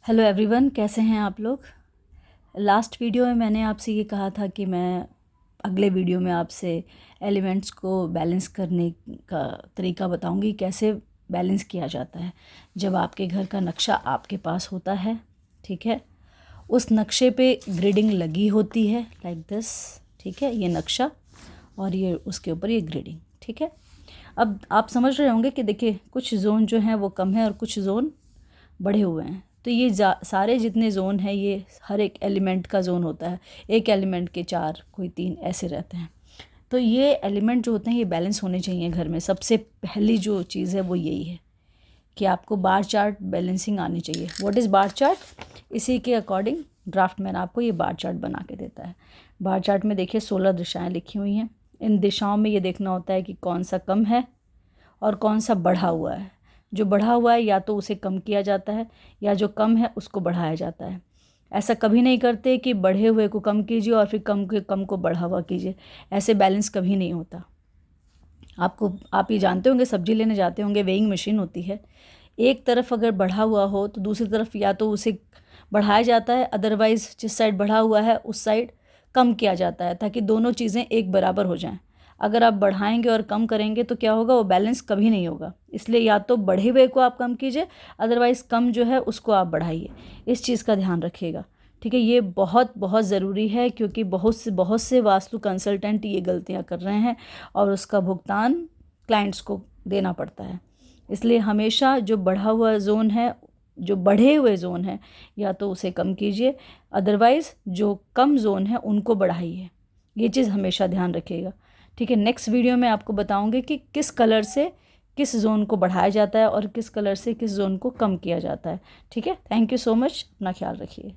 Hello everyone, कैसे हैं आप लोग। लास्ट वीडियो में मैंने आपसे ये कहा था कि मैं अगले वीडियो में आपसे एलिमेंट्स को बैलेंस करने का तरीका बताऊंगी, कैसे बैलेंस किया जाता है जब आपके घर का नक्शा आपके पास होता है। ठीक है, उस नक्शे पे ग्रिडिंग लगी होती है लाइक दिस। ठीक है, ये नक्शा और ये उसके ऊपर ये ग्रिडिंग। ठीक है, अब आप समझ रहे होंगे कि देखिए कुछ जोन जो हैं वो कम है और कुछ जोन बढ़े हुए हैं। तो ये सारे जितने जोन हैं ये हर एक एलिमेंट का जोन होता है। एक एलिमेंट के 4, कोई 3 ऐसे रहते हैं। तो ये एलिमेंट जो होते हैं ये बैलेंस होने चाहिए घर में। सबसे पहली जो चीज़ है वो यही है कि आपको बार चार्ट बैलेंसिंग आनी चाहिए। What is bar chart? इसी के अकॉर्डिंग ड्राफ्टमैन आपको ये बार चार्ट बना के देता है। बार चार्ट में देखिए 16 दिशाएं लिखी हुई हैं। इन दिशाओं में ये देखना होता है कि कौन सा कम है और कौन सा बढ़ा हुआ है। जो बढ़ा हुआ है या तो उसे कम किया जाता है या जो कम है उसको बढ़ाया जाता है। ऐसा कभी नहीं करते कि बढ़े हुए को कम कीजिए और फिर कम को बढ़ा हुआ कीजिए। ऐसे बैलेंस कभी नहीं होता। आप ये जानते होंगे, सब्जी लेने जाते होंगे, वेइंग मशीन होती है। एक तरफ अगर बढ़ा हुआ हो तो दूसरी तरफ या तो उसे बढ़ाया जाता है, अदरवाइज़ जिस साइड बढ़ा हुआ है उस साइड कम किया जाता है, ताकि दोनों चीज़ें एक बराबर हो जाएं। अगर आप बढ़ाएंगे और कम करेंगे तो क्या होगा, वो बैलेंस कभी नहीं होगा। इसलिए या तो बढ़े हुए को आप कम कीजिए, अदरवाइज़ कम जो है उसको आप बढ़ाइए। इस चीज़ का ध्यान रखिएगा। ठीक है, ये बहुत बहुत ज़रूरी है क्योंकि बहुत से वास्तु कंसल्टेंट ये गलतियां कर रहे हैं और उसका भुगतान क्लाइंट्स को देना पड़ता है। इसलिए हमेशा जो बढ़ा हुआ जोन है, जो बढ़े हुए जोन है, या तो उसे कम कीजिए, अदरवाइज़ जो कम जोन है उनको बढ़ाइए। ये चीज़ हमेशा ध्यान रखिएगा। ठीक है, नेक्स्ट वीडियो में आपको बताऊंगी कि किस कलर से किस जोन को बढ़ाया जाता है और किस कलर से किस जोन को कम किया जाता है। ठीक है, थैंक यू सो मच, अपना ख्याल रखिए।